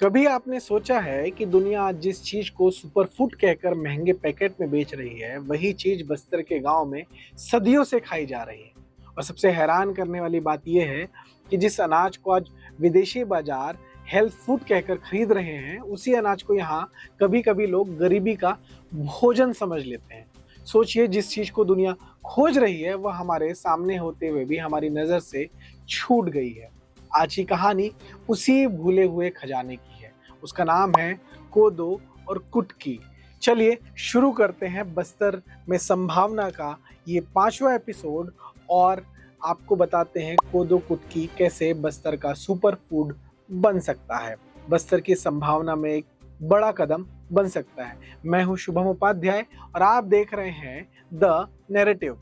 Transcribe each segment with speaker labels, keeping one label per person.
Speaker 1: कभी आपने सोचा है कि दुनिया आज जिस चीज को सुपरफूड कहकर महंगे पैकेट में बेच रही है, वही चीज बस्तर के गांव में सदियों से खाई जा रही है। और सबसे हैरान करने वाली बात यह है कि जिस अनाज को आज विदेशी बाजार हेल्थ फूड कहकर खरीद रहे हैं, उसी अनाज को यहाँ कभी कभी लोग गरीबी का भोजन समझ लेते हैं। सोचिए, जिस चीज को दुनिया खोज रही है वह हमारे सामने होते हुए भी हमारी नजर से छूट गई है। आज की कहानी उसी भूले हुए खजाने की है। उसका नाम है कोदो और कुटकी। चलिए शुरू करते हैं बस्तर में संभावना का ये 5वां एपिसोड और आपको बताते हैं कोदो कुटकी कैसे बस्तर का सुपर फूड बन सकता है, बस्तर की संभावना में एक बड़ा कदम बन सकता है। मैं हूं शुभम उपाध्याय और आप देख रहे हैं द नैरेटिव।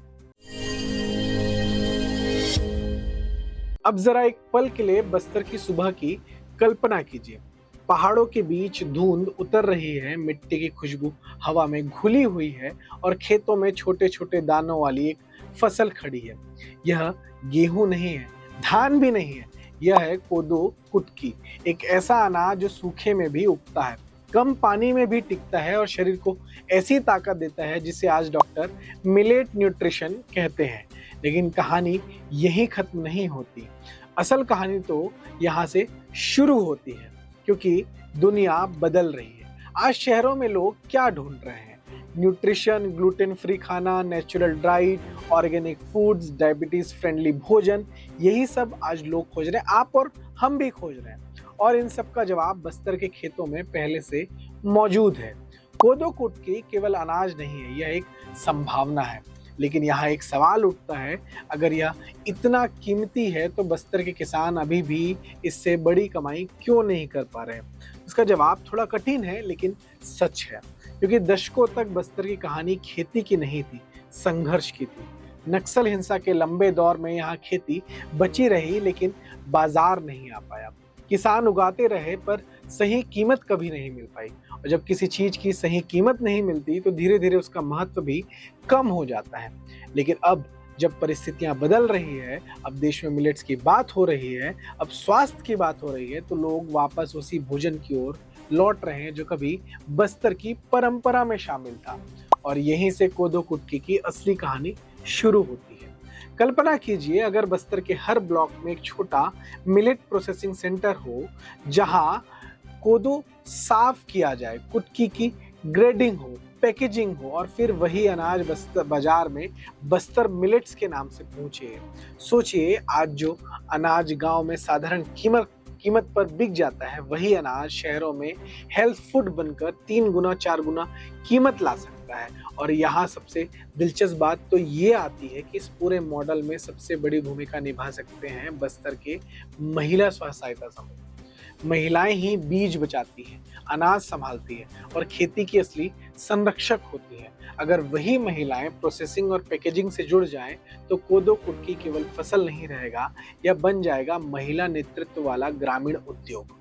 Speaker 1: अब जरा एक पल के लिए बस्तर की सुबह की कल्पना कीजिए। पहाड़ों के बीच धुंध उतर रही है, मिट्टी की खुशबू हवा में घुली हुई है और खेतों में छोटे छोटे दानों वाली एक फसल खड़ी है। यह गेहूं नहीं है, धान भी नहीं है, यह है कोदो कुटकी, एक ऐसा अनाज जो सूखे में भी उगता है, कम पानी में भी टिकता है और शरीर को ऐसी ताकत देता है जिसे आज डॉक्टर मिलेट न्यूट्रिशन कहते हैं। लेकिन कहानी यही खत्म नहीं होती। असल कहानी तो यहाँ से शुरू होती है, क्योंकि दुनिया बदल रही है। आज शहरों में लोग क्या ढूंढ रहे हैं? न्यूट्रिशन, ग्लूटेन फ्री खाना, natural diet, organic foods, diabetes friendly भोजन, यही सब आज लोग खोज रहे हैं। आप और हम भी खोज रहे हैं और इन सब का जवाब बस्तर के खेतों में पहले से मौजूद है। कोदो कुटकी केवल अनाज नहीं है, यह एक संभावना है। लेकिन यहाँ एक सवाल उठता है, अगर यह इतना कीमती है तो बस्तर के किसान अभी भी इससे बड़ी कमाई क्यों नहीं कर पा रहे हैं? इसका जवाब थोड़ा कठिन है लेकिन सच है, क्योंकि दशकों तक बस्तर की कहानी खेती की नहीं थी, संघर्ष की थी। नक्सल हिंसा के लंबे दौर में यहाँ खेती बची रही लेकिन बाजार नहीं आ पाया। किसान उगाते रहे पर सही कीमत कभी नहीं मिल पाई, और जब किसी चीज की सही कीमत नहीं मिलती तो धीरे धीरे उसका महत्व भी कम हो जाता है। लेकिन अब जब परिस्थितियां बदल रही है, अब देश में मिलेट्स की बात हो रही है, अब स्वास्थ्य की बात हो रही है, तो लोग वापस उसी भोजन की ओर लौट रहे हैं जो कभी बस्तर की परंपरा में शामिल था। और यहीं से कोदो कुटकी की असली कहानी शुरू होती है। कल्पना कीजिए, अगर बस्तर के हर ब्लॉक में एक छोटा मिलेट प्रोसेसिंग सेंटर हो, जहां कोदो साफ किया जाए, कुटकी की ग्रेडिंग हो, पैकेजिंग हो और फिर वही अनाज बस्तर बाजार में बस्तर मिलेट्स के नाम से पहुंचे। सोचिए, आज जो अनाज गांव में साधारण कीमत पर बिक जाता है, वही अनाज शहरों में हेल्थ फूड बनकर 3 गुना 4 गुना कीमत ला सकता है। और यहाँ सबसे दिलचस्प बात तो ये आती है कि इस पूरे मॉडल में सबसे बड़ी भूमिका निभा सकते हैं बस्तर के महिला स्व सहायता समूह। महिलाएं ही बीज बचाती हैं, अनाज संभालती है और खेती की असली संरक्षक होती है। अगर वही महिलाएं प्रोसेसिंग और पैकेजिंग से जुड़ जाएं, तो कोदो कुटकी केवल फसल नहीं रहेगा, यह बन जाएगा महिला नेतृत्व वाला ग्रामीण उद्योग।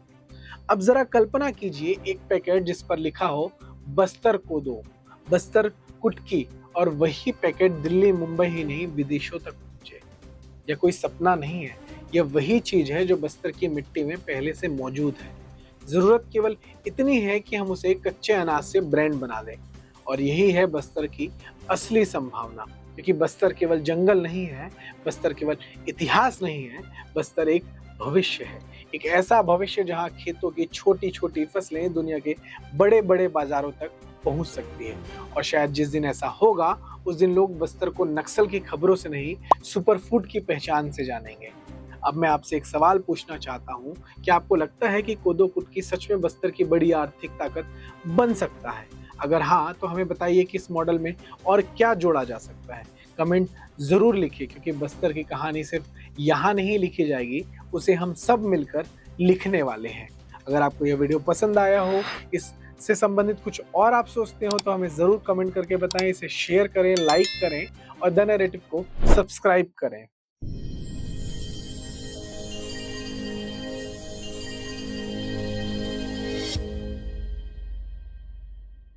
Speaker 1: अब जरा कल्पना कीजिए, एक पैकेट जिस पर लिखा हो बस्तर कोदो, बस्तर कुटकी, और वही पैकेट दिल्ली मुंबई ही नहीं विदेशों तक पहुंचे। यह कोई सपना नहीं है, यह वही चीज है जो बस्तर की मिट्टी में पहले से मौजूद है। जरूरत केवल इतनी है कि हम उसे कच्चे अनाज से ब्रांड बना दें। और यही है बस्तर की असली संभावना, क्योंकि बस्तर केवल जंगल नहीं है, बस्तर केवल इतिहास नहीं है, बस्तर एक भविष्य है। एक ऐसा भविष्य जहां खेतों की छोटी छोटी फसलें दुनिया के बड़े बड़े बाजारों तक पहुंच सकती है। और शायद जिस दिन ऐसा होगा, उस दिन लोग बस्तर को नक्सल की खबरों से नहीं, सुपरफूड की पहचान से जानेंगे। अब मैं आपसे एक सवाल पूछना चाहता हूं, क्या आपको लगता है कि कोदो कुटकी सच में बस्तर की बड़ी आर्थिक ताकत बन सकता है? अगर हाँ, तो हमें बताइए कि इस मॉडल में और क्या जोड़ा जा सकता है। कमेंट जरूर लिखिए, क्योंकि बस्तर की कहानी सिर्फ यहाँ नहीं लिखी जाएगी, उसे हम सब मिलकर लिखने वाले हैं। अगर आपको यह वीडियो पसंद आया हो, इससे संबंधित कुछ और आप सोचते हो, तो हमें जरूर कमेंट करके बताएं। इसे शेयर करें, लाइक करें और द नैरेटिव को सब्सक्राइब करें।